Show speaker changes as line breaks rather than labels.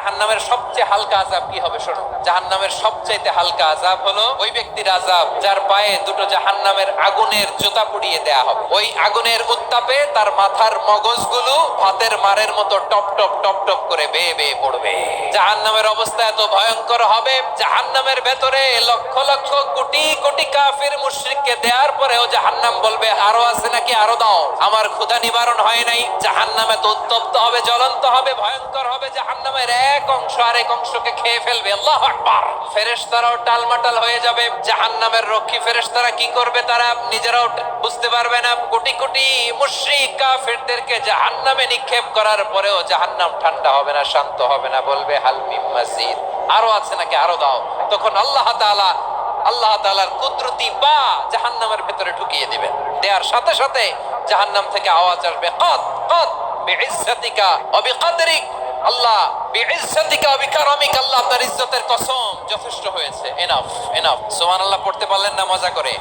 জাহান্নামের সবচেয়ে হালকা আযাব কি হবে শোনো। জাহান্নামের সবচাইতে হালকা আযাব হলো ওই ব্যক্তির আযাব যার পায়ে দুটো জাহান্নামের আগুনের জুতা পুড়িয়ে দেয়া হবে। ওই আগুনের উত্তাপে তার মাথার মগজগুলো ভাতের মারের মতো টপ টপ টপ টপ করে বেয়ে বেয়ে পড়বে। জাহান্নামের অবস্থা এত ভয়ঙ্কর হবে, জাহান্নামের ভেতরে লক্ষ লক্ষ কোটি কোটি কাফির মুশরিককে দেওয়ার পরেও জাহান্নাম বলবে আরো আছে নাকি, আরো দাও, আমার ক্ষুধা নিবারণ হয় নাই। জাহান্নামে তো উত্তপ্ত হবে, জ্বলন্ত হবে, ভয়ঙ্কর হবে। জাহান্নামের এক অংশ আরেক অংশকে খেয়ে ফেলবে। আল্লাহু আকবার। ফেরেশতারাও টালমাটাল হয়ে যাবে। জাহান্নামের রক্ষী ফেরেশতারা কি করবে তারা নিজেরাও বুঝতে পারবে না। কোটি কোটি মুশরিক কাফিরদেরকে জাহান্নামে নিক্ষেপ করার পরেও জাহান্নাম ঠান্ডা হবে না, শান্ত হবে না, বলবে হাল মিন মাজিদ, আরো আছে নাকি, আরো দাও। তখন আল্লাহ তাআলার কুদরতি পা জাহান্নামের ভেতরে ঢুকিয়ে দিবেন। দেওয়ার সাথে সাথে জাহান্নাম থেকে আওয়াজ আসবে কদ কদ বিইজ্জাতিকা ওয়া বিকদরিক। আল্লাহ বিইজ্জাতিকা ওয়া বিকারামিক, আল্লাহ আপনার ইজ্জতের কসম, যথেষ্ট হয়েছে, এনাফ এনাফ। সুবহানাল্লাহ পড়তে পারলেন না মজা করে?